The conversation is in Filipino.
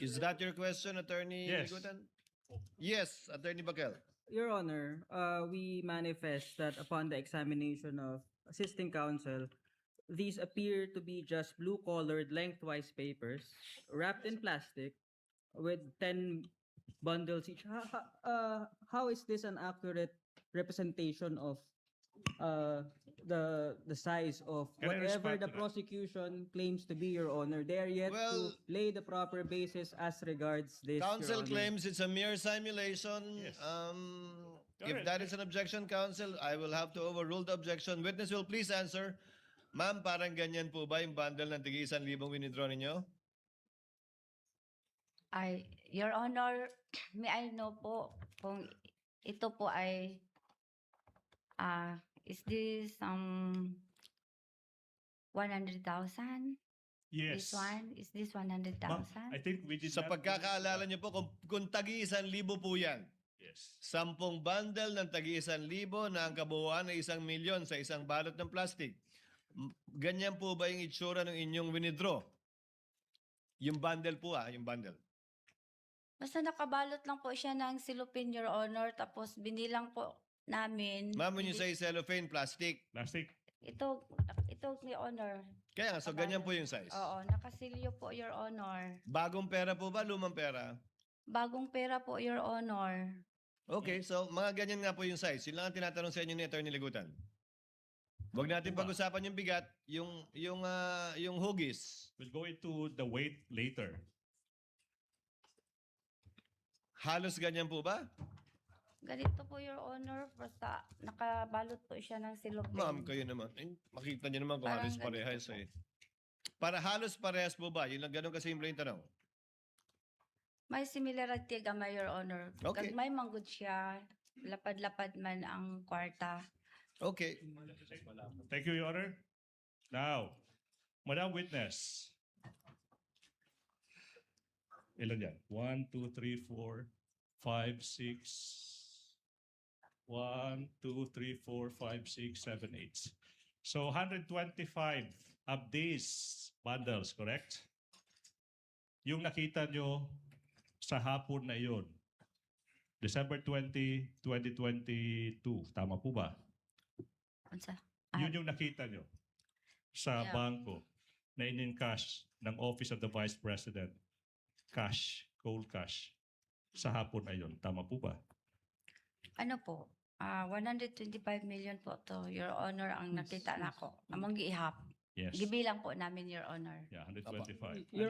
Is that your question, Attorney Yes. Ligutan? Yes, Attorney Bakel. Your Honor, we manifest that upon the examination of assisting counsel, these appear to be just blue-colored lengthwise papers wrapped in plastic with 10 bundles each. How is this an accurate representation of the size of Can I whatever respond the to that? prosecution claims to be, Your Honor? They are yet Well- to lay the proper basis as regards this, Your Counsel Honor. claims it's a mere simulation. Yes. If Correct. that is an objection, counsel, I will have to overrule the objection. Witness will please answer. Ma'am, parang ganyan po ba yung bundle ng tigi 1,000 winidraw ninyo? Your Honor, may I know po kung ito po ay is this 100,000? Yes. This one is this Ma'am, 100,000? I think we did Sa not- pagkakaalala niyo po, kung tagi 1,000 po yan, Yes. 10 bundle ng tagi 1,000 na ang kabuuan ay 1,000,000 sa isang balot ng plastic. Ganyan po ba yung itsura ng inyong winidraw? Yung bundle po yung bundle. Basta nakabalot lang po siya ng silupin, Your Honor, tapos binilang po namin. Ma'am, when you say cellophane, plastic. Plastic. Ito, Your Honor. Kaya nga, so ganyan po yung size. Oo, nakasilyo po, Your Honor. Bagong pera po ba, lumang pera? Bagong pera po, Your Honor. Okay, so mga ganyan nga po yung size. Yun lang ang tinatanong sa inyo ni Attorney Ligutan. Huwag natin Diba? pag-usapan yung bigat, yung hugis. We'll go into the weight later. Halos ganyan po ba? Ganito po, Your Honor. Basta nakabalot po siya ng silupin. Ma'am, kayo naman. Makita niyo naman kung Parang halos ganito parehas po. Para halos parehas po ba? Yun lang ganun kasimple yung tanong. May similarity gamay, Your Honor. Okay. Kag may manggod siya, lapad-lapad man ang kwarta. Okay. Thank you, Your Honor. Now, Madam Witness. Ilan yan? 1, 2, 3, 4, 5, 6. 1, 2, 3, 4, 5, 6, 7, 8. So 125 of these bundles, correct? Yung nakita nyo sa hapon na yun, December 20, 2022. Tama po ba? Unsa? Yun yung nakita nyo sa Yeah. bangko na in-encash ng Office of the Vice President. Cash, cold cash. Sa hapon na yun. Tama po ba? Ano po? 125 million po to, Your Honor, ang nakita nako. Among giihap. Yes. Gibilang po namin, Your Honor. Yeah, 125. Your